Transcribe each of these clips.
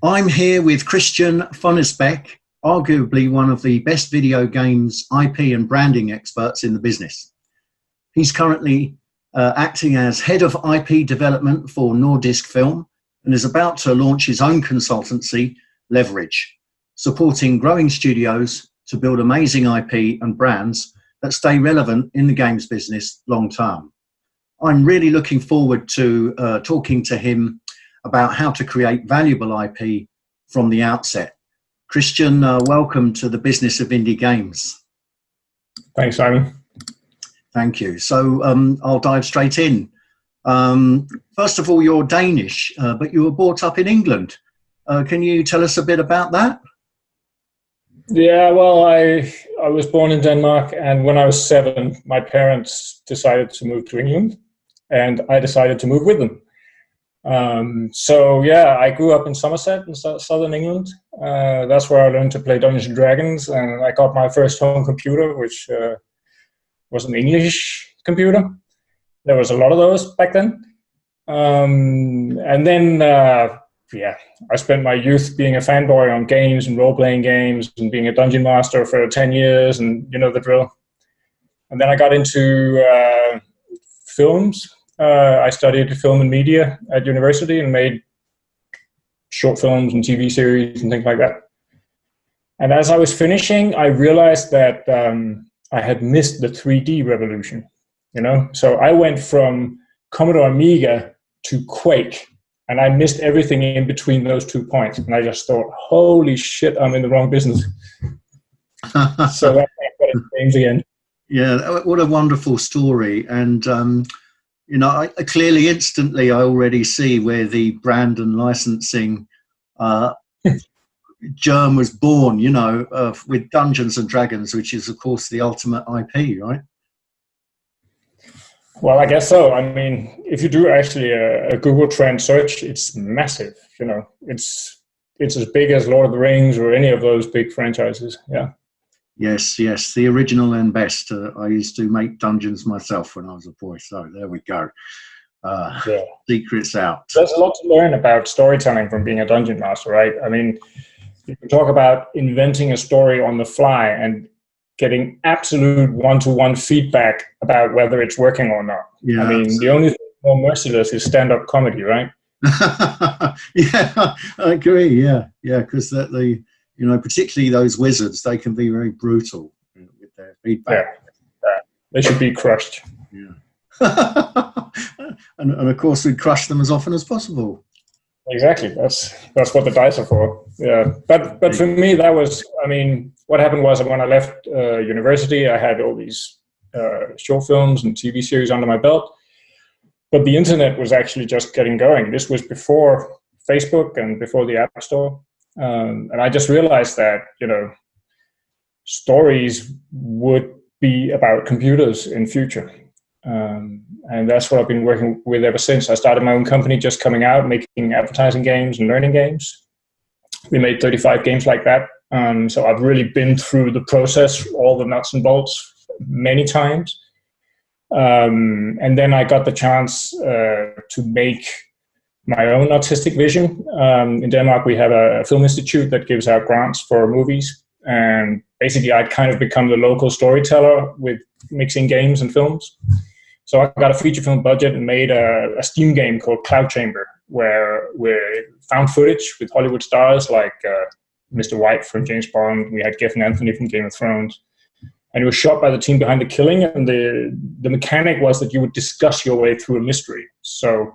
I'm here with Christian Fonnesbech, arguably one of the best video games IP and branding experts in the business. He's currently acting as head of IP development for Nordisk Film and is about to launch his own consultancy, Leverage, supporting growing studios to build amazing IP and brands that stay relevant in the games business long term. I'm really looking forward to talking to him about how to create valuable IP from the outset. Christian, welcome to the business of indie games. Thanks, Simon. Thank you. So I'll dive straight in. First of all, you're Danish, but you were brought up in England. Can you tell us a bit about that? Yeah, well, I was born in Denmark, and when I was 7, my parents decided to move to England, and I decided to move with them. So yeah, I grew up in Somerset in southern England. That's where I learned to play Dungeons and Dragons, and I got my first home computer, which was an English computer. There was a lot of those back then. And then, yeah, I spent my youth being a fanboy on games and role-playing games and being a dungeon master for 10 years, and you know the drill. And then I got into films. I studied film and media at university and made short films and TV series and things like that. And as I was finishing, I realized that I had missed the 3D revolution, you know? So I went from Commodore Amiga to Quake, and I missed everything in between those 2 points. And I just thought, holy shit, I'm in the wrong business. So that's what it games again. Yeah, what a wonderful story. And you know, I clearly, instantly, I already see where the brand and licensing germ was born, you know, with Dungeons and Dragons, which is, of course, the ultimate IP, right? Well, I guess so. I mean, if you do actually a Google Trend search, it's massive, you know. It's as big as Lord of the Rings or any of those big franchises, yeah. Yes, yes, the original and best. I used to make dungeons myself when I was a boy, so there we go. Yeah. Secrets out. There's a lot to learn about storytelling from being a dungeon master, right? I mean, you can talk about inventing a story on the fly and getting absolute one-to-one feedback about whether it's working or not. Yeah, I mean, the only thing more merciless is stand-up comedy, right? Yeah, I agree. Yeah, because you know, particularly those wizards, they can be very brutal with their feedback. Yeah. They should be crushed. Yeah. and of course, we'd crush them as often as possible. Exactly. That's what the dice are for. Yeah. But for me, that was, I mean, what happened was that when I left university, I had all these short films and TV series under my belt. But the internet was actually just getting going. This was before Facebook and before the App Store. And I just realized that, you know, stories would be about computers in future. And that's what I've been working with ever since. I started my own company just coming out, making advertising games and learning games. We made 35 games like that. So I've really been through the process, all the nuts and bolts many times. And then I got the chance to make my own artistic vision. In Denmark, we have a film institute that gives out grants for movies. And basically, I'd kind of become the local storyteller with mixing games and films. So I got a feature film budget and made a Steam game called Cloud Chamber, where we found footage with Hollywood stars like Mr. White from James Bond. We had Geffen Anthony from Game of Thrones. And it was shot by the team behind The Killing. And the mechanic was that you would discuss your way through a mystery. So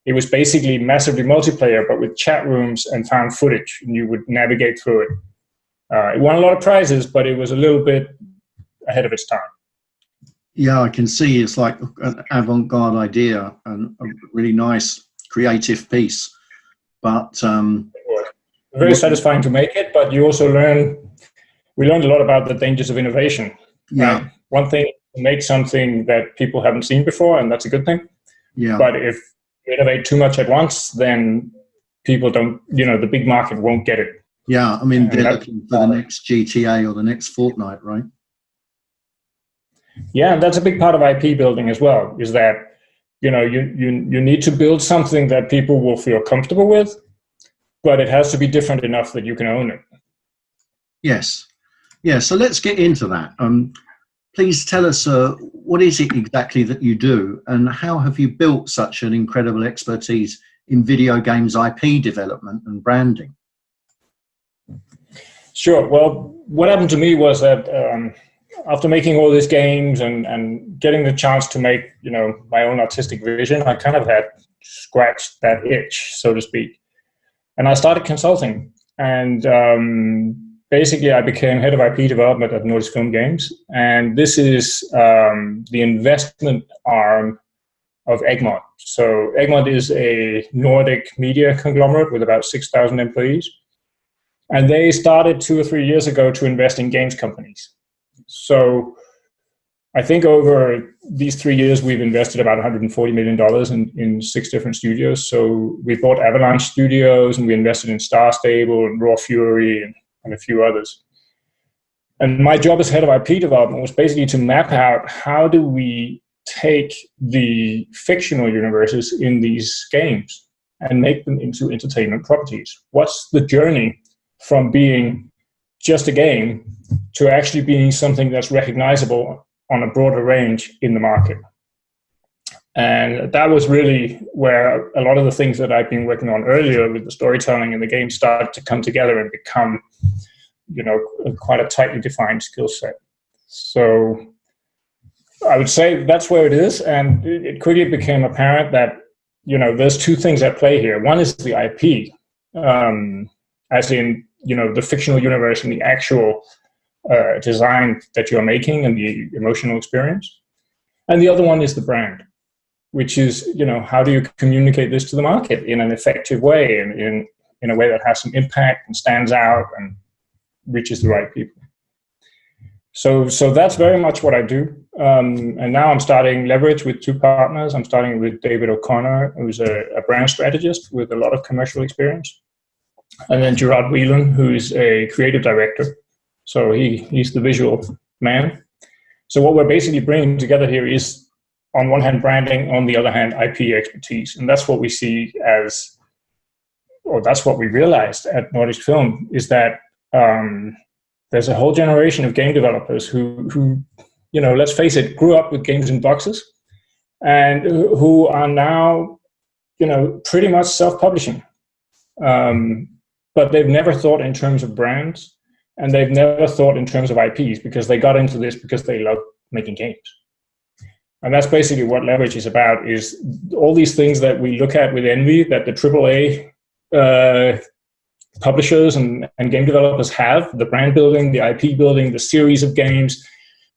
it was basically massively multiplayer, but with chat rooms and found footage, and you would navigate through it. It won a lot of prizes, but it was a little bit ahead of its time. Yeah, I can see it's like an avant-garde idea and a really nice creative piece. But very satisfying to make it, but you also we learned a lot about the dangers of innovation. Yeah. Right? One thing is to make something that people haven't seen before, and that's a good thing. Yeah. But if you innovate too much at once, then people don't, you know, the big market won't get it. Yeah, I mean, they're looking for the next GTA or the next Fortnite, right? Yeah, and that's a big part of IP building as well, is that, you know, you need to build something that people will feel comfortable with, but it has to be different enough that you can own it. Yes. Yeah, so let's get into that. Please tell us, what is it exactly that you do, and how have you built such an incredible expertise in video games IP development and branding? Sure. Well, what happened to me was that after making all these games and getting the chance to make, my own artistic vision, I kind of had scratched that itch, so to speak. And I started consulting. And basically, I became head of IP development at Nordisk Film Games. And this is the investment arm of Egmont. So Egmont is a Nordic media conglomerate with about 6,000 employees. And they started 2 or 3 years ago to invest in games companies. So I think over these 3 years, we've invested about $140 million in 6 different studios. So we bought Avalanche Studios, and we invested in Star Stable and Raw Fury and a few others. And my job as head of IP development was basically to map out how do we take the fictional universes in these games and make them into entertainment properties. What's the journey from being just a game to actually being something that's recognizable on a broader range in the market? And that was really where a lot of the things that I've been working on earlier with the storytelling and the game started to come together and become, quite a tightly defined skill set. So I would say that's where it is. And it quickly became apparent that, there's 2 things at play here. One is the IP, as in, the fictional universe and the actual design that you're making and the emotional experience. And the other one is the brand, which is, how do you communicate this to the market in an effective way and in a way that has some impact and stands out and reaches the right people. So that's very much what I do. And now I'm starting Leverage with 2 partners. I'm starting with David O'Connor, who's a brand strategist with a lot of commercial experience. And then Gerard Whelan, who is a creative director. So he's the visual man. So what we're basically bringing together here is, on one hand, branding, on the other hand, IP expertise. And that's what we see as, or that's what we realized at Nordisk Film, is that there's a whole generation of game developers who, let's face it, grew up with games in boxes and who are now, pretty much self-publishing. But they've never thought in terms of brands, and they've never thought in terms of IPs, because they got into this because they love making games. And that's basically what Leverage is about, is all these things that we look at with envy that the AAA publishers and game developers have: the brand building, the IP building, the series of games,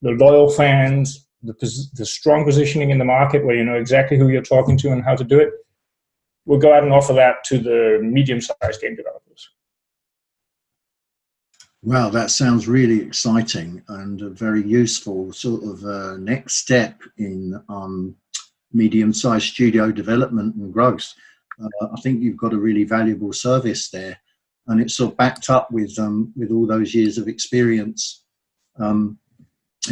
the loyal fans, the strong positioning in the market where you know exactly who you're talking to and how to do it. We'll go out and offer that to the medium-sized game developers. Wow, that sounds really exciting and a very useful sort of next step in medium-sized studio development and growth. I think you've got a really valuable service there, and it's sort of backed up with all those years of experience in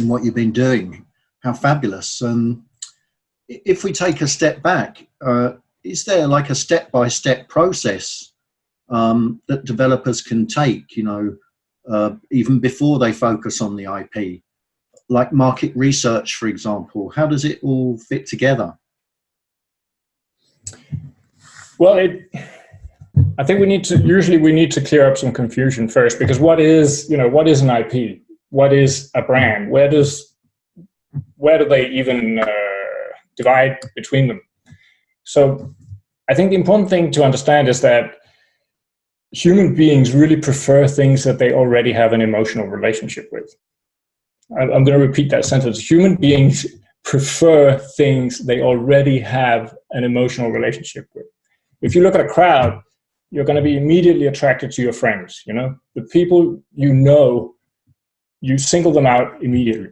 what you've been doing. How fabulous! If we take a step back, is there like a step-by-step process that developers can take, even before they focus on the IP, like market research, for example? How does it all fit together? Well, I think we need to clear up some confusion first, because what is an IP? What is a brand? Where do they even divide between them? So I think the important thing to understand is that human beings really prefer things that they already have an emotional relationship with. I'm going to repeat that sentence. Human beings prefer things they already have an emotional relationship with. If you look at a crowd, you're going to be immediately attracted to your friends. The people you single them out immediately.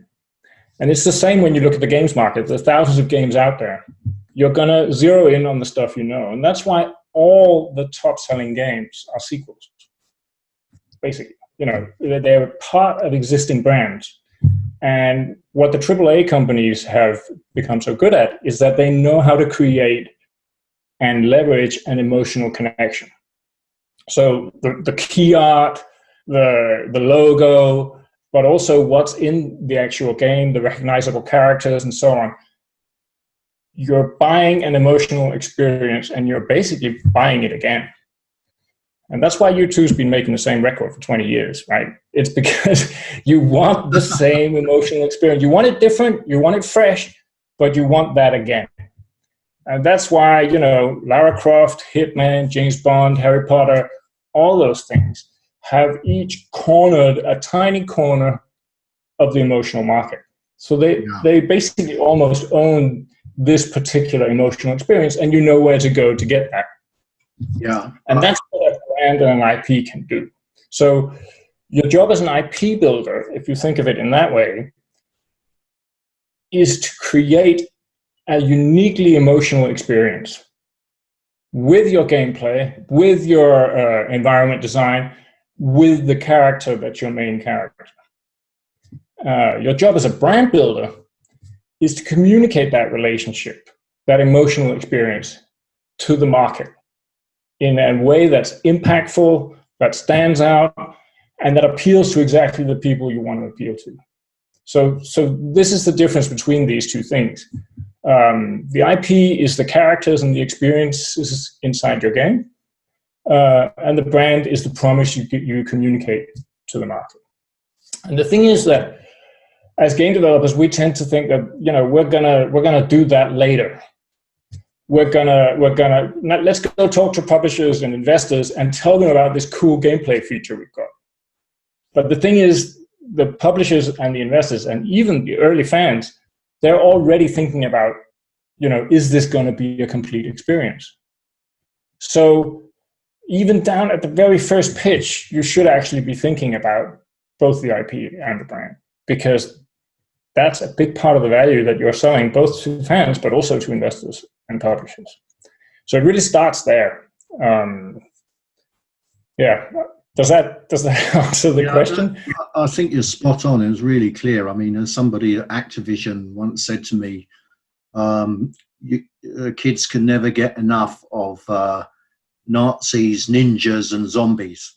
And it's the same when you look at the games market. There's thousands of games out there. You're going to zero in on the stuff you know. And that's why all the top-selling games are sequels. Basically, they're part of existing brands. And what the AAA companies have become so good at is that they know how to create and leverage an emotional connection. So the key art, the logo, but also what's in the actual game, the recognizable characters and so on. You're buying an emotional experience, and you're basically buying it again. And that's why U2's been making the same record for 20 years, right? It's because you want the same emotional experience. You want it different, you want it fresh, but you want that again. And that's why, you know, Lara Croft, Hitman, James Bond, Harry Potter, all those things have each cornered a tiny corner of the emotional market. So they basically almost own this particular emotional experience, and you know where to go to get that. Yeah. And that's what a brand and an IP can do. So your job as an IP builder, if you think of it in that way, is to create a uniquely emotional experience with your gameplay, with your environment design, with the character that's your main character. Your job as a brand builder is to communicate that relationship, that emotional experience to the market in a way that's impactful, that stands out, and that appeals to exactly the people you want to appeal to. So this is the difference between these two things. The IP is the characters and the experiences inside your game, and the brand is the promise you communicate to the market. And the thing is that as game developers, we tend to think that, you know, we're gonna do that later. Let's go talk to publishers and investors and tell them about this cool gameplay feature we've got. But the thing is, the publishers and the investors and even the early fans, they're already thinking about, you know, is this going to be a complete experience? So even down at the very first pitch, you should actually be thinking about both the IP and the brand, because that's a big part of the value that you're selling both to fans, but also to investors and publishers. So it really starts there. Yeah. Does that answer the question? I think you're spot on. It was really clear. I mean, as somebody at Activision once said to me, kids can never get enough of Nazis, ninjas, and zombies.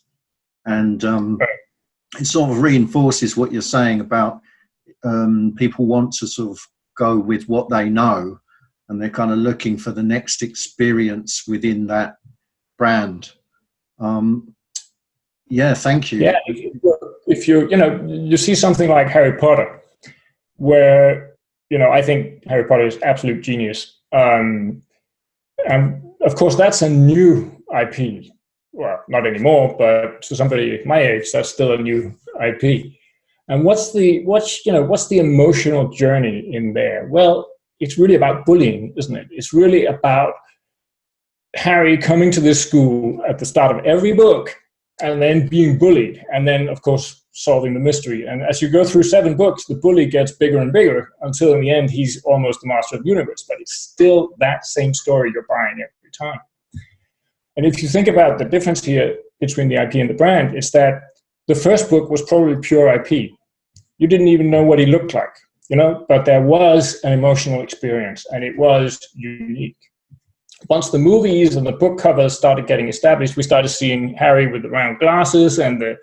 And it sort of reinforces what you're saying about people want to sort of go with what they know, and they're kind of looking for the next experience within that brand. Yeah, thank you. Yeah, if you see something like Harry Potter, where, you know, I think Harry Potter is absolute genius. And of course, that's a new IP. Well, not anymore, but to somebody my age, that's still a new IP. And what's the emotional journey in there? Well, it's really about bullying, isn't it? It's really about Harry coming to this school at the start of every book and then being bullied, and then, of course, solving the mystery. And as you go through 7 books, the bully gets bigger and bigger until in the end he's almost the master of the universe. But it's still that same story you're buying every time. And if you think about the difference here between the IP and the brand, it's that the first book was probably pure IP. You didn't even know what he looked like, you know, but there was an emotional experience, and it was unique. Once the movies and the book covers started getting established, we started seeing Harry with the round glasses and the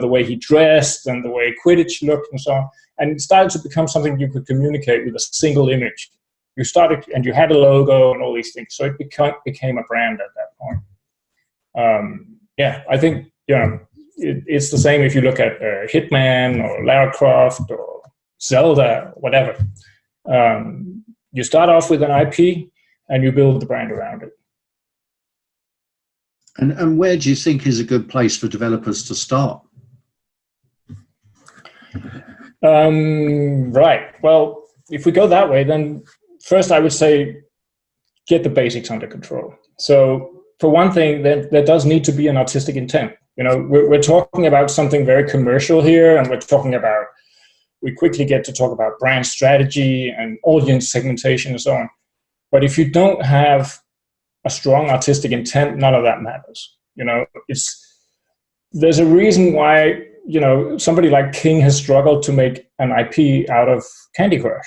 way he dressed and the way Quidditch looked and so on. And it started to become something you could communicate with a single image. You started, and you had a logo and all these things. So it became a brand at that point. Yeah, I think, you know, it's the same if you look at Hitman or Lara Croft or Zelda, whatever. You start off with an IP, and you build the brand around it. And where do you think is a good place for developers to start? Right. Well, if we go that way, then first I would say get the basics under control. So for one thing, there does need to be an artistic intent. You know, we're talking about something very commercial here, and we quickly get to talk about brand strategy and audience segmentation and so on. But if you don't have a strong artistic intent, none of that matters. You know, there's a reason why, you know, somebody like King has struggled to make an IP out of Candy Crush.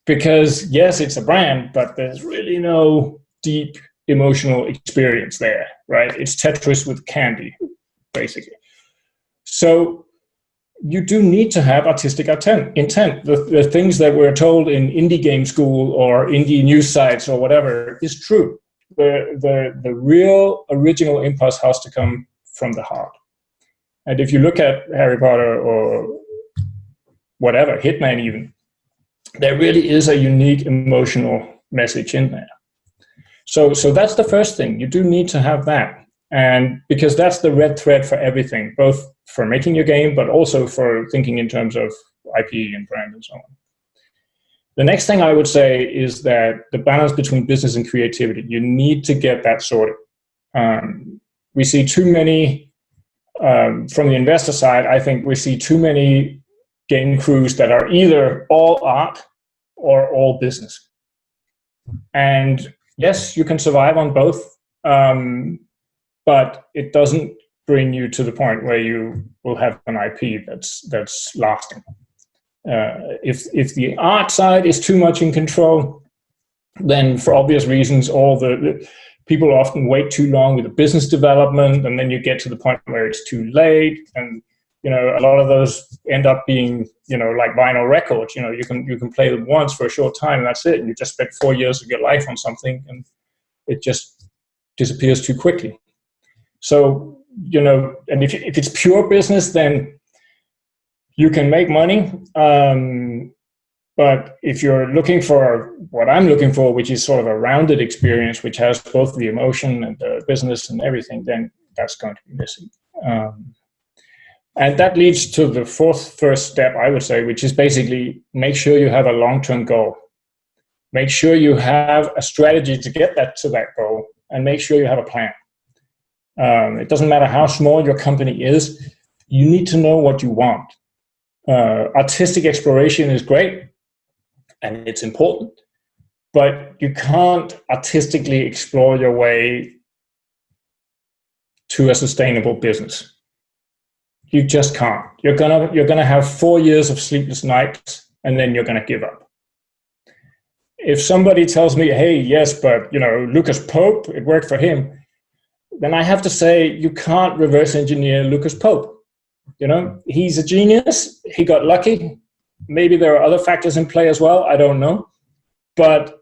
Because yes, it's a brand, but there's really no deep emotional experience there, right? It's Tetris with candy, basically. So you do need to have artistic intent. The things that we're told in indie game school or indie news sites or whatever is true. The real original impulse has to come from the heart. And if you look at Harry Potter or whatever, Hitman even, there really is a unique emotional message in there. So that's the first thing. You do need to have that. And because that's the red thread for everything, both for making your game, but also for thinking in terms of IP and brand and so on. The next thing I would say is that the balance between business and creativity, you need to get that sorted. We see too many, from the investor side, I think we see too many game crews that are either all art or all business. And yes, you can survive on both, but it doesn't bring you to the point where you will have an IP that's lasting. If the art side is too much in control, then for obvious reasons, all the people often wait too long with the business development, and then you get to the point where it's too late. And a lot of those end up being like vinyl records. You can play them once for a short time, and that's it. And you just spent 4 years of your life on something, and it just disappears too quickly. So and if it's pure business, then you can make money. But if you're looking for what I'm looking for, which is sort of a rounded experience, which has both the emotion and the business and everything, then that's going to be missing. And that leads to the first step, I would say, which is basically make sure you have a long-term goal. Make sure you have a strategy to get to that goal, and make sure you have a plan. It doesn't matter how small your company is, you need to know what you want. Artistic exploration is great, and it's important, but you can't artistically explore your way to a sustainable business. You just can't. You're gonna have 4 years of sleepless nights, and then you're gonna give up. If somebody tells me, hey, yes, but Lucas Pope, it worked for him, then I have to say, you can't reverse engineer Lucas Pope. He's a genius. He got lucky. Maybe there are other factors in play as well. I don't know. But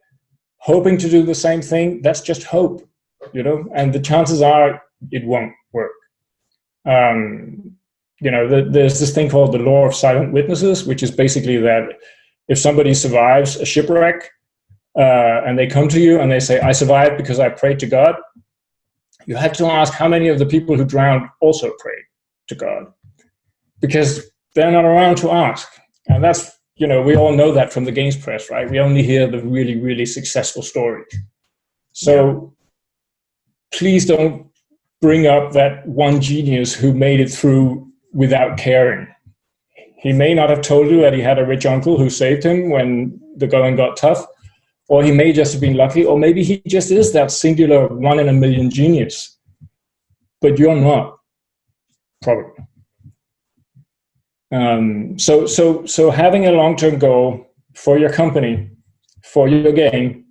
hoping to do the same thing, that's just hope, and the chances are it won't work. There's this thing called the law of silent witnesses, which is basically that if somebody survives a shipwreck and they come to you and they say, I survived because I prayed to God, you have to ask how many of the people who drowned also prayed to God, because they're not around to ask. And that's, we all know that from the games press, right? We only hear the really, really successful stories. So please don't bring up that one genius who made it through without caring. He may not have told you that he had a rich uncle who saved him when the going got tough, or he may just have been lucky, or maybe he just is that singular 1 in a million genius, but you're not, probably. So having a long-term goal for your company, for your game,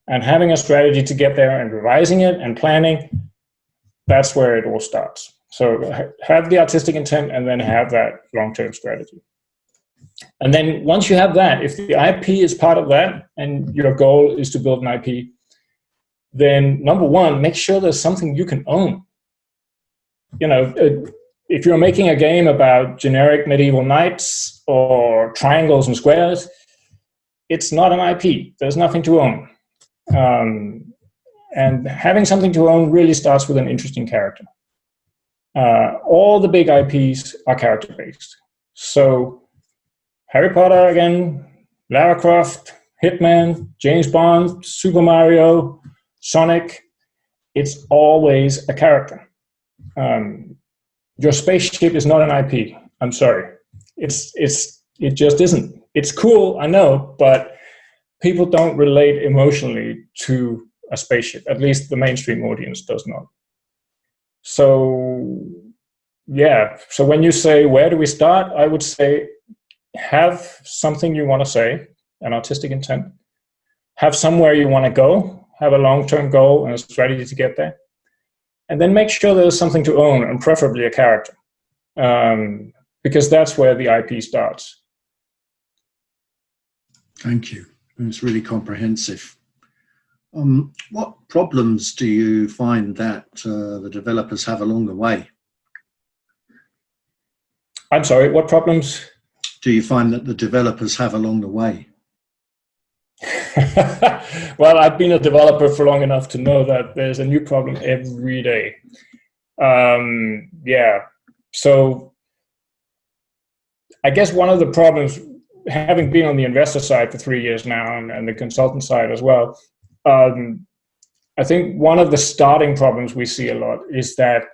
and having a strategy to get there and revising it and planning, that's where it all starts. So have the artistic intent and then have that long-term strategy. And then once you have that, if the IP is part of that and your goal is to build an IP, then number one, make sure there's something you can own. If you're making a game about generic medieval knights or triangles and squares, it's not an IP. There's nothing to own. And having something to own really starts with an interesting character. All the big IPs are character-based. So Harry Potter again, Lara Croft, Hitman, James Bond, Super Mario, Sonic, it's always a character. Your spaceship is not an IP. I'm sorry. It just isn't. It's cool, I know, but people don't relate emotionally to a spaceship. At least the mainstream audience does not. So, yeah. So when you say, where do we start? I would say, have something you want to say, an artistic intent. Have somewhere you want to go. have a long-term goal and a strategy to get there. And then make sure there's something to own, and preferably a character, because that's where the IP starts. Thank you. It's really comprehensive. What problems do you find that the developers have along the way? I'm sorry, what problems do you find that the developers have along the way? Well, I've been a developer for long enough to know that there's a new problem every day. Yeah, so I guess one of the problems, having been on the investor side for 3 years now and the consultant side as well, I think one of the starting problems we see a lot is that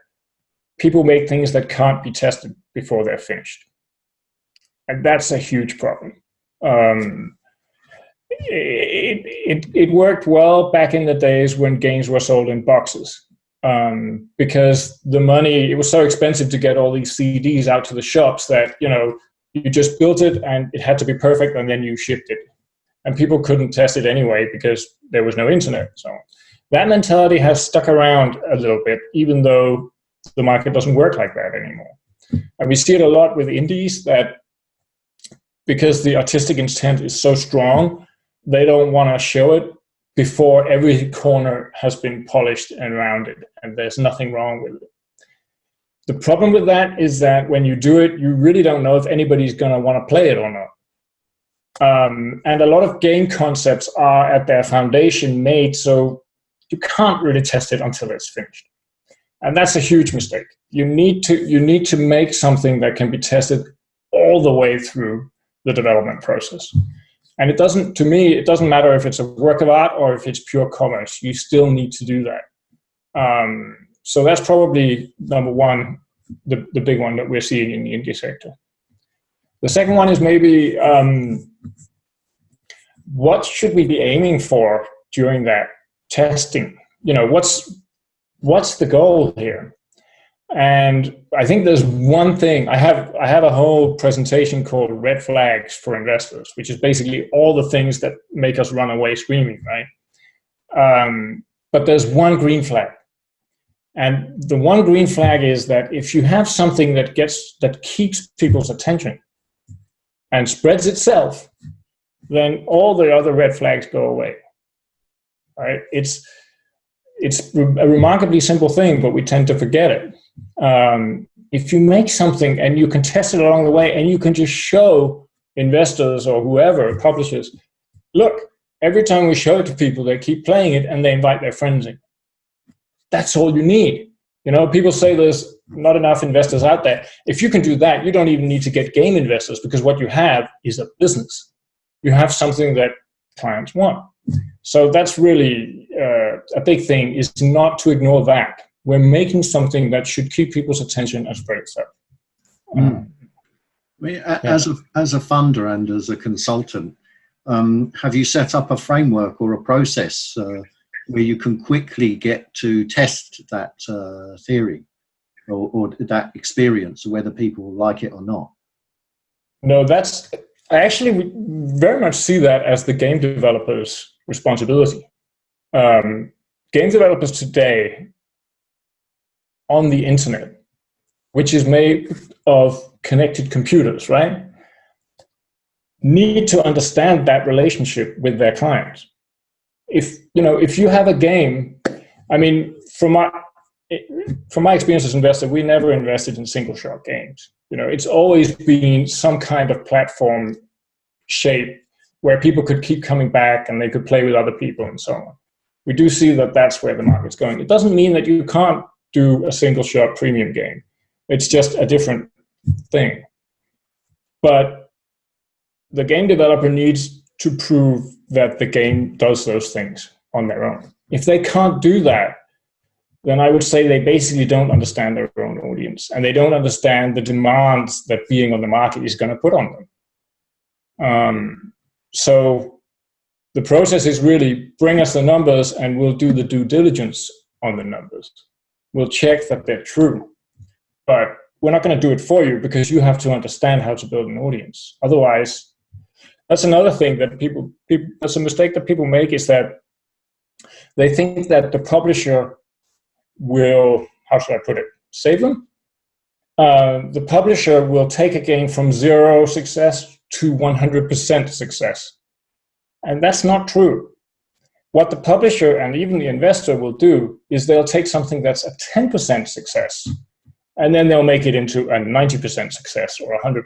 people make things that can't be tested before they're finished. And that's a huge problem. It worked well back in the days when games were sold in boxes, because the money, it was so expensive to get all these CDs out to the shops that, you know, you just built it and it had to be perfect and then you shipped it. And people couldn't test it anyway because there was no internet. So that mentality has stuck around a little bit, even though the market doesn't work like that anymore. And we see it a lot with indies, that because the artistic intent is so strong, they don't want to show it before every corner has been polished and rounded, and there's nothing wrong with it. The problem with that is that when you do it, you really don't know if anybody's going to want to play it or not. And a lot of game concepts are at their foundation made so you can't really test it until it's finished. And that's a huge mistake. You need to make something that can be tested all the way through the development process. And it doesn't, to me, it doesn't matter if it's a work of art or if it's pure commerce. You still need to do that. So that's probably number one, the big one that we're seeing in the indie sector. The second one is maybe what should we be aiming for during that testing? You know, what's the goal here? And I think there's one thing. I have a whole presentation called Red Flags for Investors, which is basically all the things that make us run away screaming, right? But there's one green flag. And the one green flag is that if you have something that keeps people's attention and spreads itself, then all the other red flags go away. Right? It's a remarkably simple thing, but we tend to forget it. If you make something and you can test it along the way and you can just show investors or whoever, publishers, look, every time we show it to people, they keep playing it and they invite their friends in. That's all you need. You know, people say there's not enough investors out there. If you can do that, you don't even need to get game investors, because what you have is a business. You have something that clients want. So that's really a big thing, is not to ignore that. We're making something that should keep people's attention and spread itself. As a funder and as a consultant, have you set up a framework or a process where you can quickly get to test that theory or that experience, whether people like it or not? No, I actually very much see that as the game developer's responsibility. Game developers today on the internet, which is made of connected computers, right, need to understand that relationship with their clients. If you have a game, I mean, from my experience as an investor, we never invested in single shot games. You know, it's always been some kind of platform shape where people could keep coming back and they could play with other people and so on. We do see that that's where the market's going. It doesn't mean that you can't do a single shot premium game. It's just a different thing. But the game developer needs to prove that the game does those things on their own. If they can't do that, then I would say they basically don't understand their own audience, and they don't understand the demands that being on the market is going to put on them. So the process is really, bring us the numbers and we'll do the due diligence on the numbers. We'll check that they're true, but we're not going to do it for you, because you have to understand how to build an audience. Otherwise, that's another thing that that's a mistake that people make, is that They think that the publisher will, how should I put it, save them? The publisher will take a game from 0 success to 100% success. And that's not true. What the publisher and even the investor will do is they'll take something that's a 10% success, and then they'll make it into a 90% success or 100%.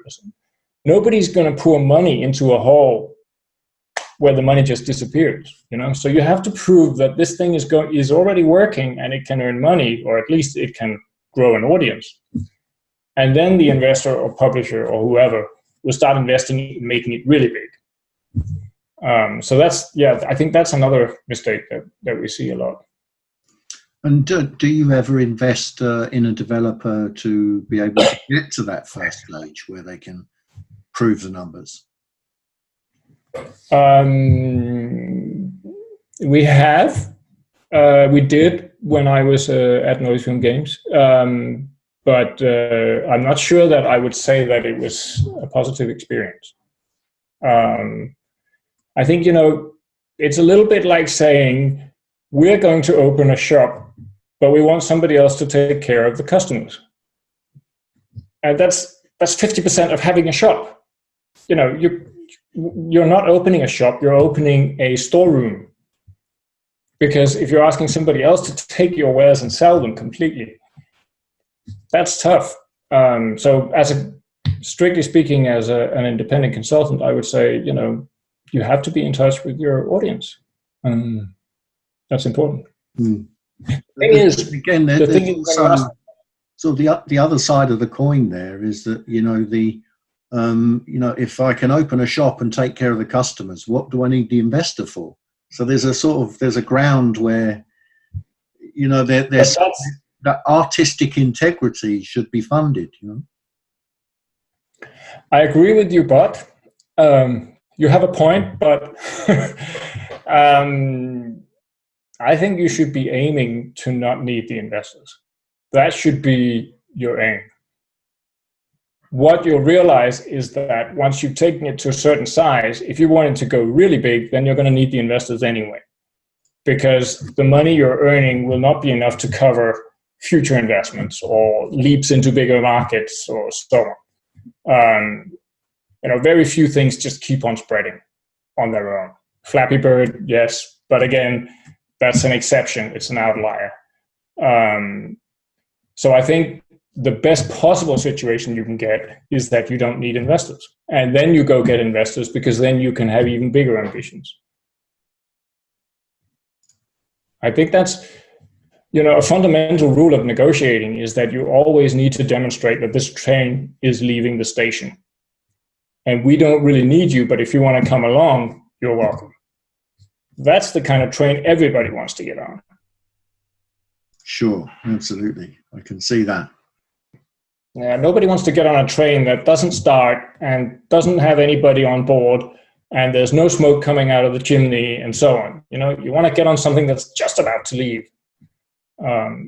Nobody's going to pour money into a hole where the money just disappears, you know? So you have to prove that this thing is already working and it can earn money, or at least it can grow an audience. And then the investor or publisher or whoever will start investing in making it really big. So that's, yeah, I think that's another mistake that we see a lot. And do you ever invest in a developer to be able to get to that first stage where they can prove the numbers? We have. We did when I was at Nordic Film Games. But I'm not sure that I would say that it was a positive experience. I think, you know, it's a little bit like saying, we're going to open a shop, but we want somebody else to take care of the customers. And that's 50% of having a shop. You know, you're not opening a shop, you're opening a storeroom. Because if you're asking somebody else to take your wares and sell them completely, that's tough. So strictly speaking, as an independent consultant, I would say, you know, you have to be in touch with your audience. That's important. Mm. The thing is, again, so the other side of the coin there is that, you know, you know, if I can open a shop and take care of the customers, what do I need the investor for? So there's a ground where, you know, there's that artistic integrity should be funded, you know. I agree with you, but you have a point, but I think you should be aiming to not need the investors. That should be your aim. What you'll realize is that once you've taken it to a certain size, if you want it to go really big, then you're going to need the investors anyway, because the money you're earning will not be enough to cover future investments or leaps into bigger markets or so on. You know, very few things just keep on spreading on their own. Flappy Bird, yes, but again, that's an exception. It's an outlier. So I think the best possible situation you can get is that you don't need investors. And then you go get investors, because then you can have even bigger ambitions. I think that's, you know, a fundamental rule of negotiating is that you always need to demonstrate that this train is leaving the station. And we don't really need you, but if you want to come along, you're welcome. That's the kind of train everybody wants to get on. Sure, absolutely. I can see that. Yeah, nobody wants to get on a train that doesn't start and doesn't have anybody on board, and there's no smoke coming out of the chimney and so on. You know, you want to get on something that's just about to leave.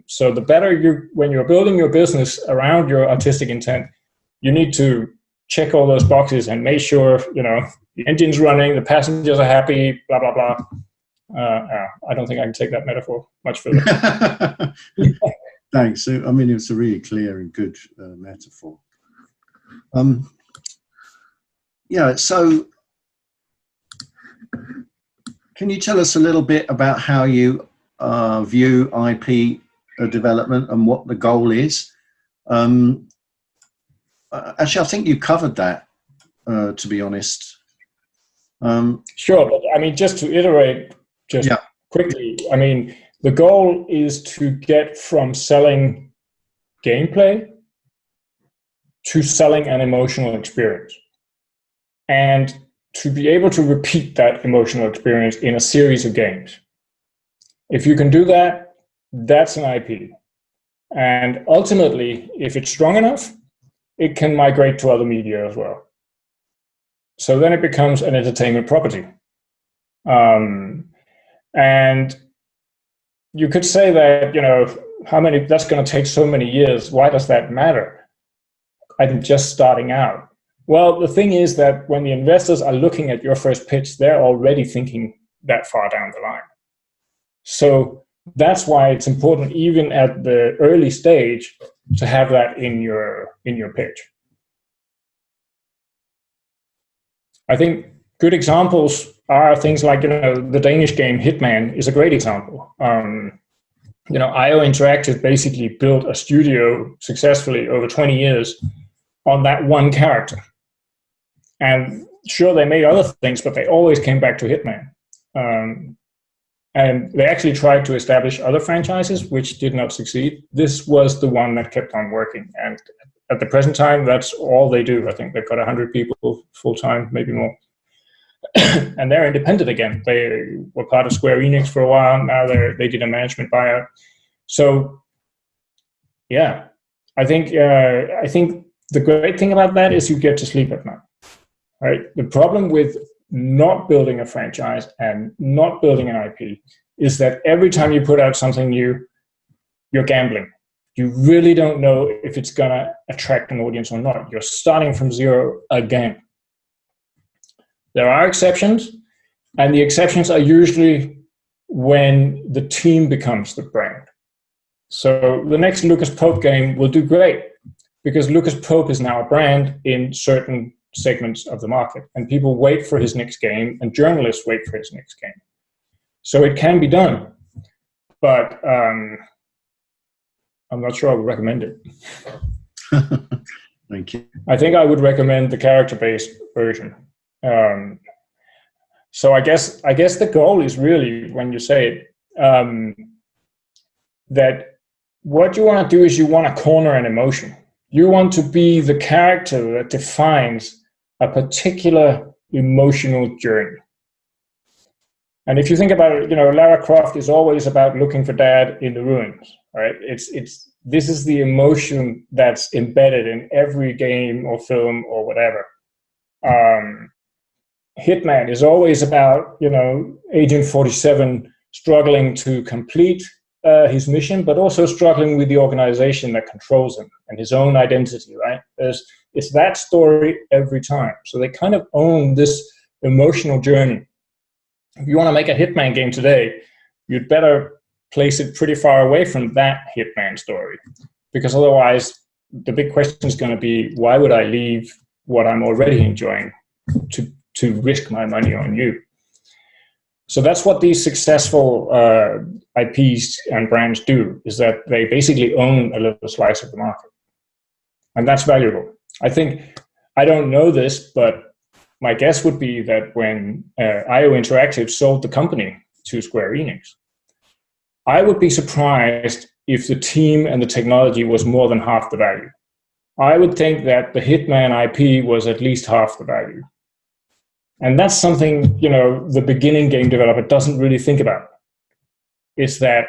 So the better when you're building your business around your artistic intent, you need to check all those boxes and make sure, you know, the engine's running, the passengers are happy, blah, blah, blah. I don't think I can take that metaphor much further. Thanks. I mean, it's a really clear and good metaphor. Yeah, so can you tell us a little bit about how you view IP development and what the goal is? Actually, I think you covered that, to be honest. Sure, but I mean, just to iterate quickly, I mean, the goal is to get from selling gameplay to selling an emotional experience, and to be able to repeat that emotional experience in a series of games. If you can do that, that's an IP. And ultimately, if it's strong enough, it can migrate to other media as well. So then it becomes an entertainment property. And you could say that, you know, that's going to take so many years. Why does that matter? I'm just starting out. Well, the thing is that when the investors are looking at your first pitch, they're already thinking that far down the line. So that's why it's important, even at the early stage, to have that in your pitch. I think good examples are things like, the Danish game Hitman is a great example. IO Interactive basically built a studio successfully over 20 years on that one character. And sure, they made other things, but they always came back to Hitman. And they actually tried to establish other franchises, which did not succeed. This was the one that kept on working. And at the present time, that's all they do. I think they've got 100 people full-time, maybe more. And they're independent again. They were part of Square Enix for a while. Now they did a management buyout. So, yeah, I think the great thing about that is you get to sleep at night. Right? The problem with not building a franchise and not building an IP is that every time you put out something new, you're gambling. You really don't know if it's going to attract an audience or not. You're starting from zero again. There are exceptions, and the exceptions are usually when the team becomes the brand. So the next Lucas Pope game will do great because Lucas Pope is now a brand in certain segments of the market, and people wait for his next game, and journalists wait for his next game. So it can be done, but I'm not sure I would recommend it. Thank you. I think I would recommend the character-based version. So I guess the goal is really, when you say it, that what you want to do is you want to corner an emotion. You want to be the character that defines a particular emotional journey. And if you think about it, Lara Croft is always about looking for dad in the ruins, right? This is the emotion that's embedded in every game or film or whatever. Hitman is always about, Agent 47 struggling to complete his mission, but also struggling with the organization that controls him and his own identity, right? It's that story every time. So they kind of own this emotional journey. If you want to make a Hitman game today, you'd better place it pretty far away from that Hitman story, because otherwise the big question is going to be, why would I leave what I'm already enjoying to risk my money on you? So that's what these successful IPs and brands do, is that they basically own a little slice of the market. And that's valuable. I don't know this, but my guess would be that when IO Interactive sold the company to Square Enix, I would be surprised if the team and the technology was more than half the value. I would think that the Hitman IP was at least half the value. And that's something, the beginning game developer doesn't really think about. It's that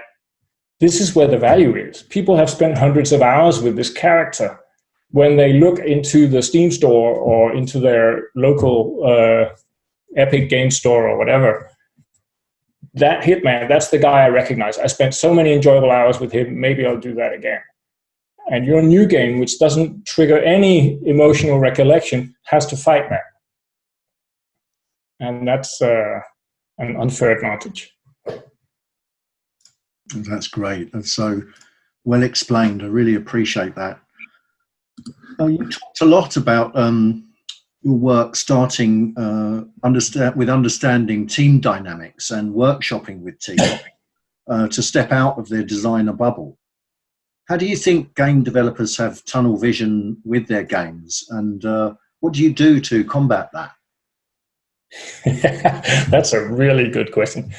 this is where the value is. People have spent hundreds of hours with this character. When they look into the Steam store or into their local Epic Game Store or whatever, that Hitman, that's the guy I recognize. I spent so many enjoyable hours with him, maybe I'll do that again. And your new game, which doesn't trigger any emotional recollection, has to fight that. And that's an unfair advantage. That's great. That's so well explained. I really appreciate that. You talked a lot about your work starting with understanding team dynamics and workshopping with teams to step out of their designer bubble. How do you think game developers have tunnel vision with their games, and what do you do to combat that? That's a really good question.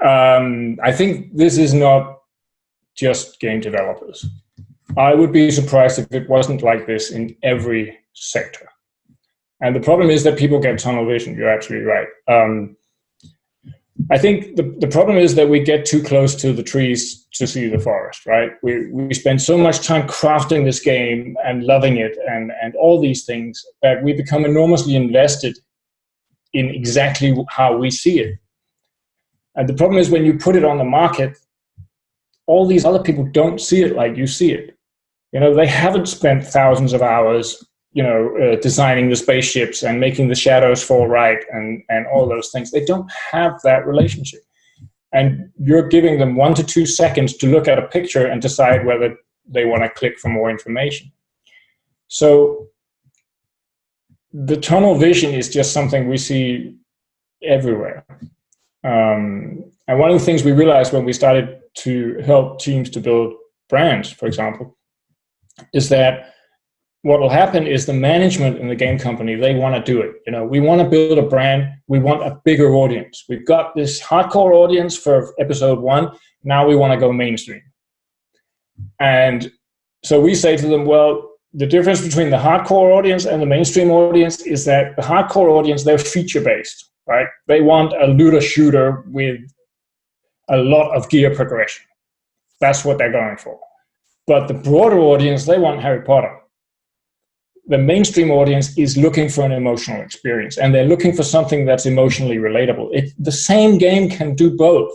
I think this is not just game developers. I would be surprised if it wasn't like this in every sector. And the problem is that people get tunnel vision. You're absolutely right. I think the problem is that we get too close to the trees to see the forest, right? We spend so much time crafting this game and loving it and all these things that we become enormously invested in exactly how we see it. And the problem is when you put it on the market, all these other people don't see it like you see it. They haven't spent thousands of hours, designing the spaceships and making the shadows fall right and all those things. They don't have that relationship. and you're giving them 1 to 2 seconds to look at a picture and decide whether they want to click for more information. So the tunnel vision is just something we see everywhere. And one of the things we realized when we started to help teams to build brands, for example, is that what will happen is the management in the game company, they want to do it. You know, we want to build a brand. We want a bigger audience. We've got this hardcore audience for episode 1. Now we want to go mainstream. And so we say to them, well, the difference between the hardcore audience and the mainstream audience is that the hardcore audience, they're feature-based, right? They want a looter shooter with a lot of gear progression. That's what they're going for. But the broader audience, they want Harry Potter. The mainstream audience is looking for an emotional experience, and they're looking for something that's emotionally relatable. The same game can do both,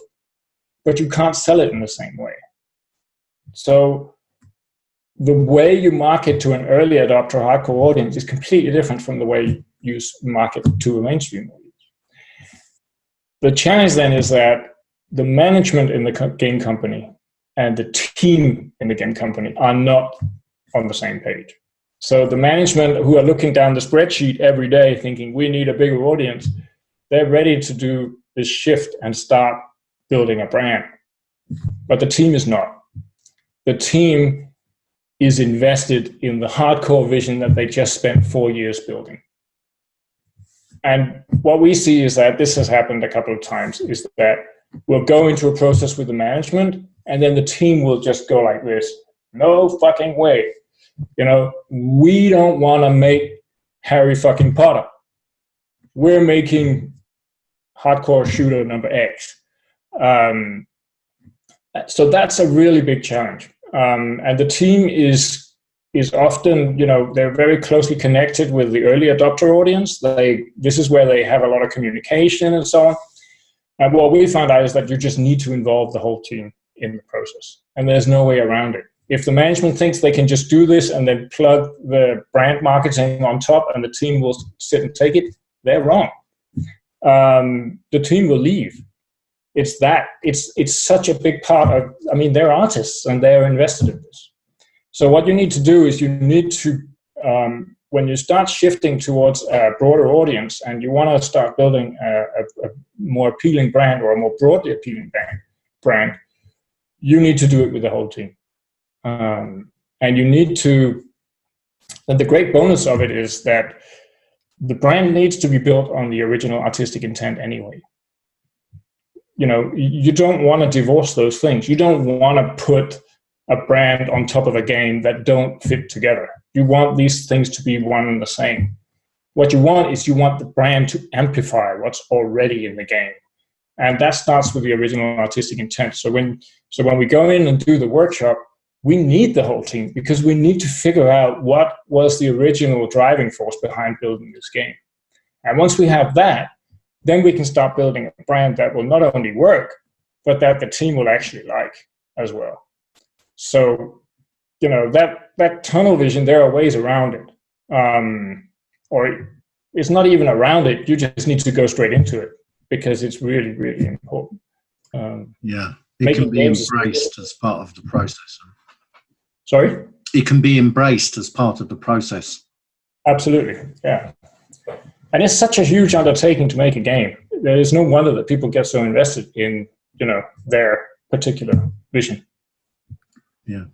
but you can't sell it in the same way. So the way you market to an early adopter hardcore audience is completely different from the way you market to a mainstream audience. The challenge then is that the management in the game company and the team in the game company are not on the same page. So the management who are looking down the spreadsheet every day thinking we need a bigger audience, they're ready to do this shift and start building a brand. But the team is not. The team is invested in the hardcore vision that they just spent 4 years building. And what we see is that this has happened a couple of times, is that we'll go into a process with the management, and then the team will just go like this, no fucking way. You know, we don't want to make Harry fucking Potter. We're making hardcore shooter number X. So that's a really big challenge. And the team is often, you know, they're very closely connected with the early adopter audience. This is where they have a lot of communication and so on. And what we found out is that you just need to involve the whole team in the process, and there's no way around it. If the management thinks they can just do this and then plug the brand marketing on top and the team will sit and take it, they're wrong. The team will leave. It's such a big part of, I mean, they're artists and they're invested in this. So what you need to do is you need to, when you start shifting towards a broader audience and you want to start building a more appealing brand or a more broadly appealing brand, you need to do it with the whole team. And you need to, and the great bonus of it is that the brand needs to be built on the original artistic intent anyway. You know, you don't want to divorce those things. You don't want to put a brand on top of a game that don't fit together. You want these things to be one and the same. What you want is you want the brand to amplify what's already in the game. And that starts with the original artistic intent. So when we go in and do the workshop, we need the whole team because we need to figure out what was the original driving force behind building this game. And once we have that, then we can start building a brand that will not only work, but that the team will actually like as well. So, you know, that tunnel vision, there are ways around it. Or it's not even around it, you just need to go straight into it because it's really, really important. Yeah, it can be embraced as part of the process. Sorry? It can be embraced as part of the process. Absolutely, yeah. And it's such a huge undertaking to make a game. There is no wonder that people get so invested in, you know, their particular vision. Yeah.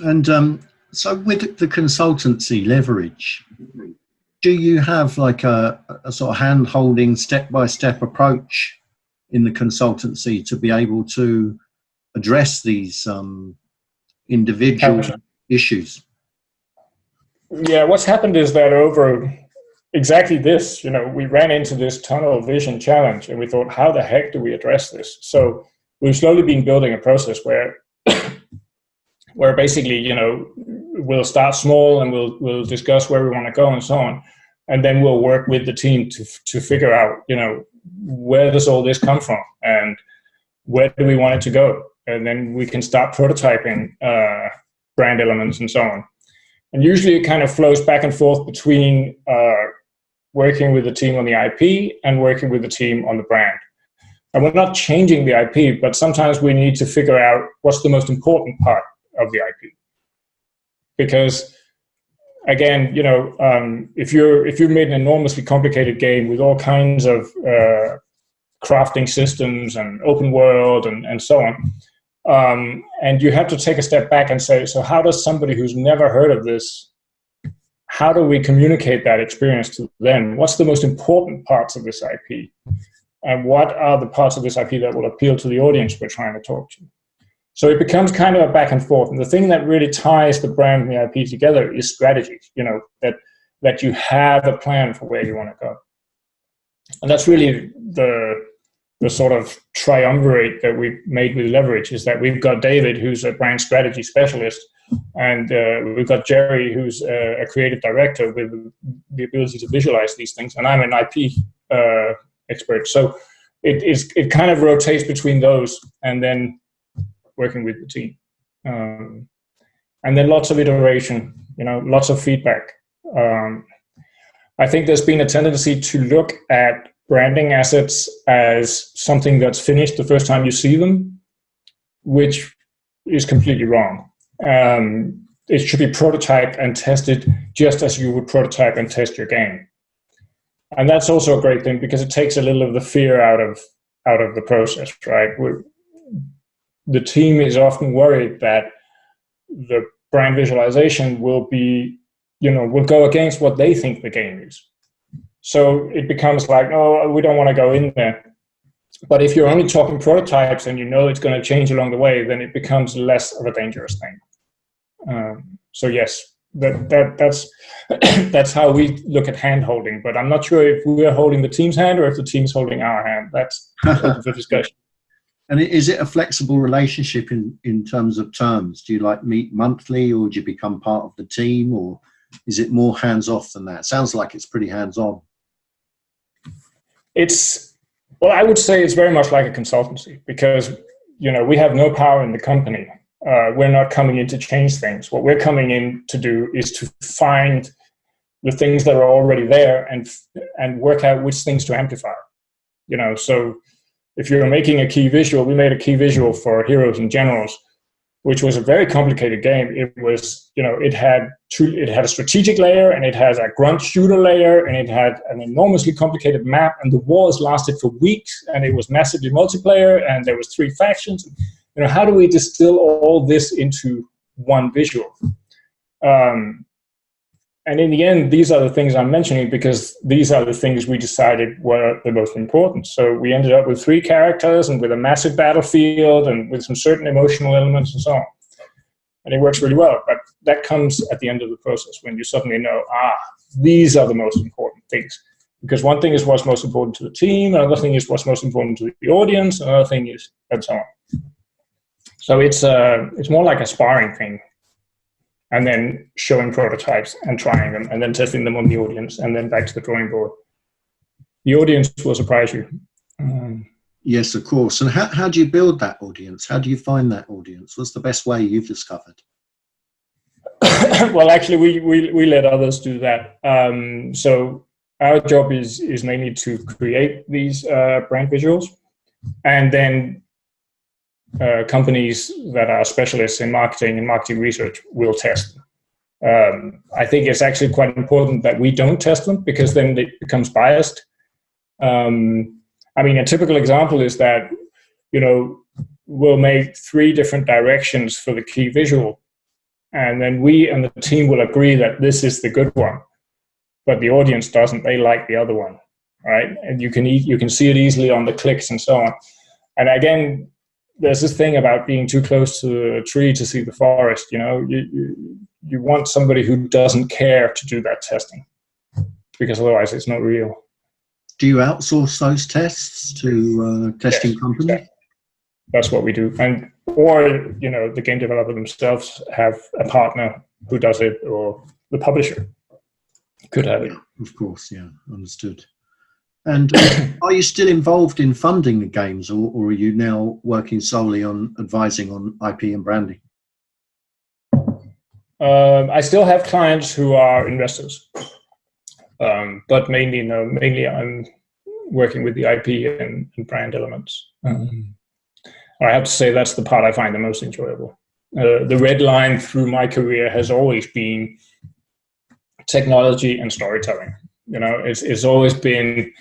And so with the consultancy Leverage, do you have like a sort of hand-holding, step-by-step approach in the consultancy to be able to address these individual issues? Yeah, what's happened is that over exactly this, you know, we ran into this tunnel vision challenge and we thought, how the heck do we address this? So we've slowly been building a process where basically, you know, we'll start small and we'll discuss where we want to go and so on. And then we'll work with the team to figure out, you know, where does all this come from and where do we want it to go? And then we can start prototyping brand elements and so on. And usually it kind of flows back and forth between working with the team on the IP and working with the team on the brand. And we're not changing the IP, but sometimes we need to figure out what's the most important part of the IP. Because again, if you've made an enormously complicated game with all kinds of crafting systems and open world and so on, and you have to take a step back and say, so how does somebody who's never heard of this, how do we communicate that experience to them? What's the most important parts of this IP? And what are the parts of this IP that will appeal to the audience we're trying to talk to? So it becomes kind of a back and forth. And the thing that really ties the brand and the IP together is strategy, that you have a plan for where you want to go. And that's really the sort of triumvirate that we've made with Leverage, is that we've got David, who's a brand strategy specialist, and we've got Jerry, who's a creative director with the ability to visualize these things, and I'm an IP expert. So it kind of rotates between those, and then working with the team, and then lots of iteration, lots of feedback. I think there's been a tendency to look at branding assets as something that's finished the first time you see them, which is completely wrong. It should be prototyped and tested just as you would prototype and test your game. And that's also a great thing, because it takes a little of the fear out of the process, right? The team is often worried that the brand visualization will go against what they think the game is. So it becomes like, oh, we don't want to go in there. But if you're only talking prototypes and it's going to change along the way, then it becomes less of a dangerous thing. So yes, that's that's how we look at hand holding. But I'm not sure if we're holding the team's hand or if the team's holding our hand. That's open for discussion. And is it a flexible relationship in terms of terms? Do you meet monthly, or do you become part of the team, or is it more hands-off than that? Sounds like it's pretty hands-on. I would say it's very much like a consultancy, because we have no power in the company. We're not coming in to change things. What we're coming in to do is to find the things that are already there and work out which things to amplify. So if you're making a key visual, we made a key visual for Heroes and Generals, which was a very complicated game. It was, it had a strategic layer, and it has a grunt shooter layer, and it had an enormously complicated map, and the wars lasted for weeks, and it was massively multiplayer, and there was 3 factions. How do we distill all this into one visual? And in the end, these are the things I'm mentioning because these are the things we decided were the most important. So we ended up with 3 characters and with a massive battlefield and with some certain emotional elements and so on. And it works really well, but that comes at the end of the process when you suddenly know, these are the most important things. Because one thing is what's most important to the team, another thing is what's most important to the audience, another thing is, and so on. So it's more like a sparring thing. And then showing prototypes and trying them and then testing them on the audience and then back to the drawing board. The audience will surprise you. Yes, of course. And how do you build that audience? How do you find that audience? What's the best way you've discovered? Well, actually, we let others do that. So our job is mainly to create these brand visuals, and then companies that are specialists in marketing and marketing research will test them. I think it's actually quite important that we don't test them, because then it becomes biased. A typical example is that, we'll make 3 different directions for the key visual, and then we and the team will agree that this is the good one, but the audience doesn't. They like the other one, right? And you can see it easily on the clicks and so on. And again, there's this thing about being too close to a tree to see the forest. You want somebody who doesn't care to do that testing, because otherwise it's not real. Do you outsource those tests to testing companies? Yeah. That's what we do. Or the game developer themselves have a partner who does it, or the publisher could have it. Of course, yeah, understood. And are you still involved in funding the games, or are you now working solely on advising on IP and branding? I still have clients who are investors, but mainly I'm working with the IP and brand elements. I have to say that's the part I find the most enjoyable. The red line through my career has always been technology and storytelling. It's always been,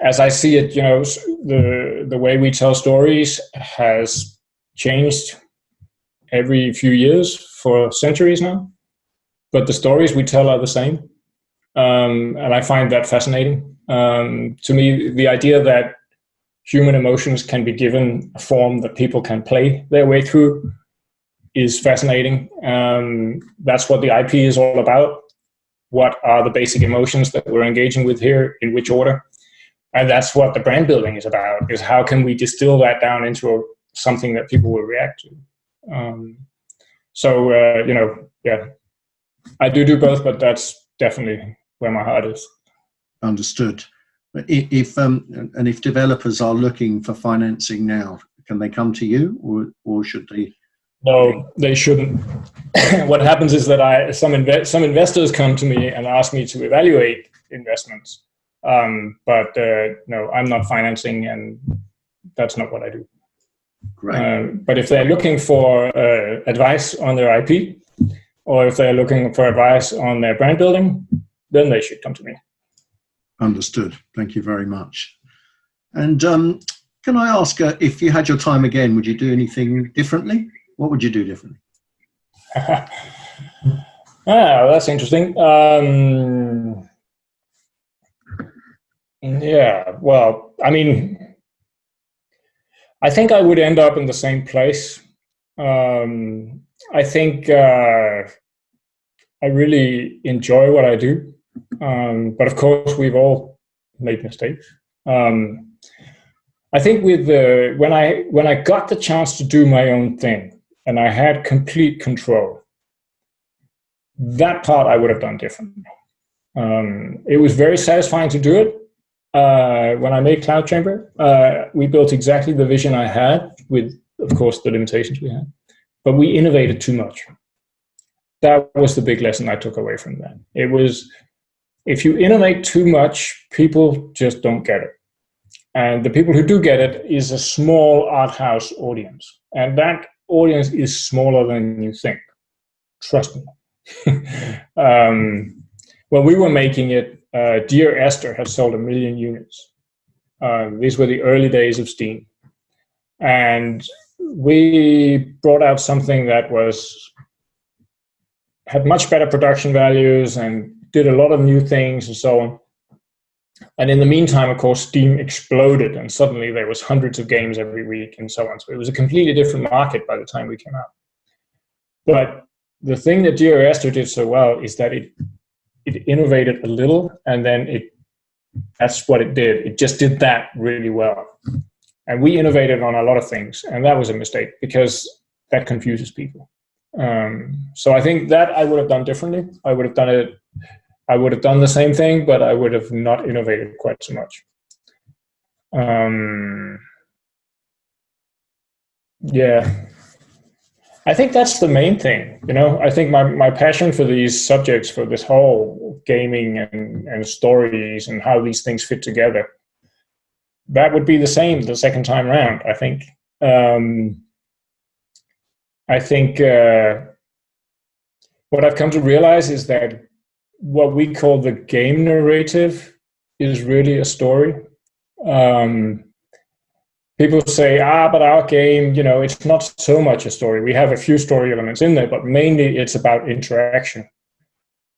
as I see it, the way we tell stories has changed every few years for centuries now, but the stories we tell are the same. And I find that fascinating. To me, the idea that human emotions can be given a form that people can play their way through is fascinating. That's what the IP is all about. What are the basic emotions that we're engaging with here, in which order? And that's what the brand building is about, is how can we distill that down into something that people will react to. Yeah, I do both, but that's definitely where my heart is. Understood. If developers are looking for financing now, can they come to you, or should they? No, they shouldn't. What happens is that some investors come to me and ask me to evaluate investments, but no, I'm not financing, and that's not what I do. Great. But if they're looking for advice on their IP, or if they're looking for advice on their brand building, then they should come to me. Understood. Thank you very much. And can I ask, if you had your time again, would you do anything differently? What would you do differently? That's interesting. Yeah, well, I mean, I think I would end up in the same place. I think I really enjoy what I do. But of course, we've all made mistakes. I think with when I got the chance to do my own thing and I had complete control, that part I would have done differently. It was very satisfying to do it. When I made Cloud Chamber, we built exactly the vision I had, with, of course, the limitations we had. But we innovated too much. That was the big lesson I took away from that. It was, if you innovate too much, people just don't get it. And the people who do get it is a small art house audience. And that audience is smaller than you think. Trust me. When we were making it, Dear Esther had sold 1 million units. These were the early days of Steam. And we brought out something that had much better production values and did a lot of new things and so on. And in the meantime, of course, Steam exploded, and suddenly there was hundreds of games every week and so on. So it was a completely different market by the time we came out. But the thing that Dear Esther did so well is that it innovated a little, and then that's what it did. It just did that really well. And we innovated on a lot of things, and that was a mistake because that confuses people. So I think that I would have done differently. I would have done the same thing, but I would have not innovated quite so much. Yeah, I think that's the main thing. I think my passion for these subjects, for this whole gaming and stories and how these things fit together, that would be the same the second time around, I think. What I've come to realize is that what we call the game narrative is really a story. People say, but our game, it's not so much a story. We have a few story elements in there, but mainly it's about interaction.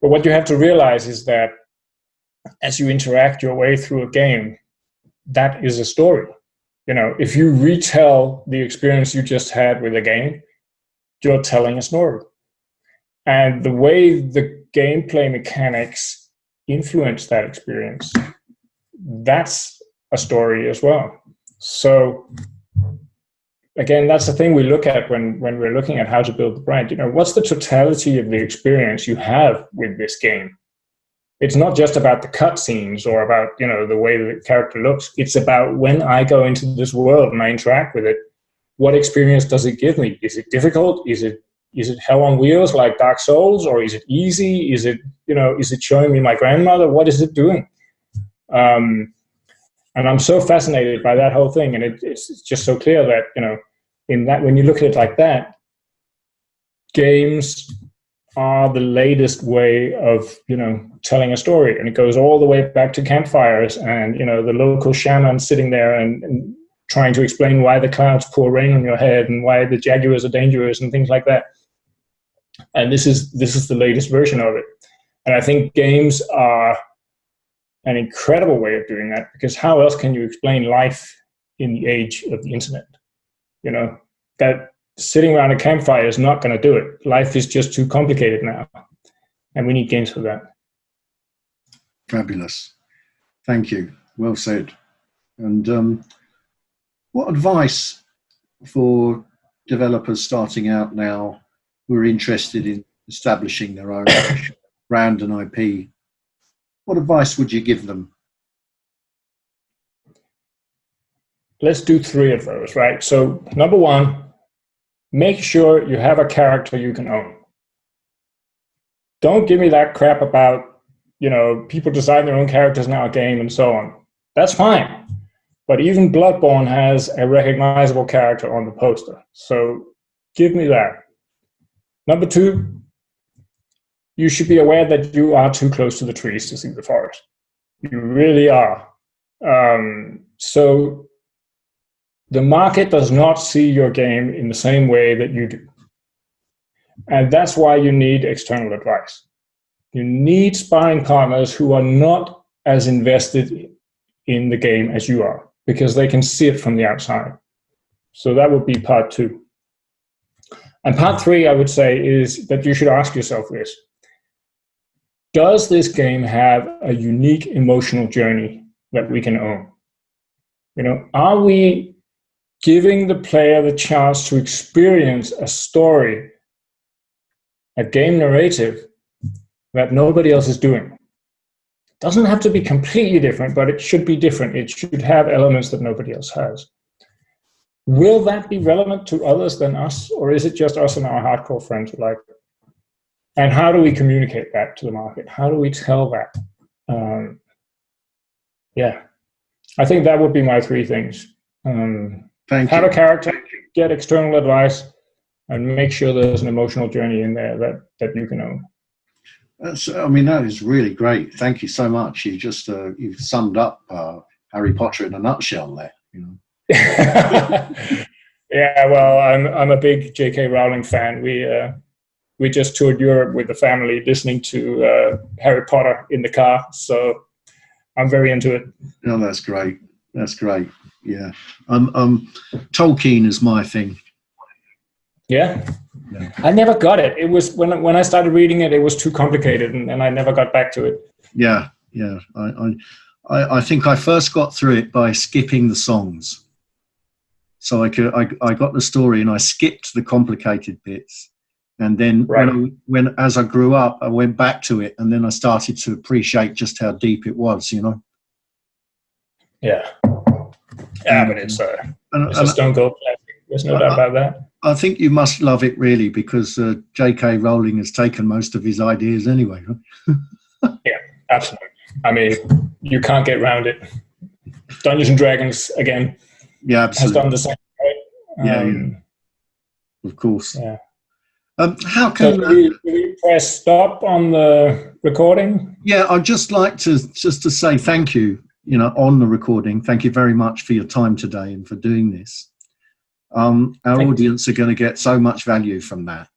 But what you have to realize is that as you interact your way through a game, that is a story. If you retell the experience you just had with a game, you're telling a story. And the way the gameplay mechanics influence that experience, that's a story as well. So again, that's the thing we look at when we're looking at how to build the brand. What's the totality of the experience you have with this game? It's not just about the cutscenes or about, the way the character looks. It's about when I go into this world and I interact with it, what experience does it give me? Is it difficult? Is it hell on wheels like Dark Souls, or is it easy? Is it showing me my grandmother? What is it doing? And I'm so fascinated by that whole thing. And it's just so clear that, in that, when you look at it like that, games are the latest way of, telling a story. And it goes all the way back to campfires and, the local shaman sitting there and trying to explain why the clouds pour rain on your head and why the jaguars are dangerous and things like that. And this is the latest version of it. And I think games are an incredible way of doing that, because how else can you explain life in the age of the internet? That sitting around a campfire is not going to do it. Life is just too complicated now. And we need games for that. Fabulous. Thank you. Well said. And what advice for developers starting out now who are interested in establishing their own brand and IP, what advice would you give them? Let's do 3 of those, right? So number 1, make sure you have a character you can own. Don't give me that crap about, people design their own characters in our game and so on. That's fine. But even Bloodborne has a recognizable character on the poster. So give me that. Number 2, you should be aware that you are too close to the trees to see the forest. You really are. So the market does not see your game in the same way that you do. And that's why you need external advice. You need sparring partners who are not as invested in the game as you are, because they can see it from the outside. So that would be part 2. And part 3, I would say, is that you should ask yourself this. Does this game have a unique emotional journey that we can own? Are we giving the player the chance to experience a story, a game narrative that nobody else is doing? It doesn't have to be completely different, but it should be different. It should have elements that nobody else has. Will that be relevant to others than us, or is it just us and our hardcore friends who like it? And how do we communicate that to the market? How do we tell that? I think that would be my 3 things. Have a character, get external advice, and make sure there's an emotional journey in there that you can own. That is really great. Thank you so much. You just you've summed up Harry Potter in a nutshell there. Yeah, well, I'm a big J.K. Rowling fan. We just toured Europe with the family, listening to Harry Potter in the car. So I'm very into it. Oh, that's great. That's great. Yeah, Tolkien is my thing. Yeah. I never got it. It was when I started reading it, it was too complicated, and I never got back to it. Yeah. I think I first got through it by skipping the songs. So I got the story and I skipped the complicated bits, and then when as I grew up, I went back to it, and then I started to appreciate just how deep it was. Yeah, but it's a stone cold classic. There's no doubt about that. I think you must love it, really, because J.K. Rowling has taken most of his ideas anyway. Right? Yeah, absolutely. I mean, you can't get around it. Dungeons and Dragons, again, has done the same. Right? Of course. Yeah. How can we press stop on the recording? Yeah, I'd just like to say thank you, on the recording. Thank you very much for your time today and for doing this. Our audience are going to get so much value from that.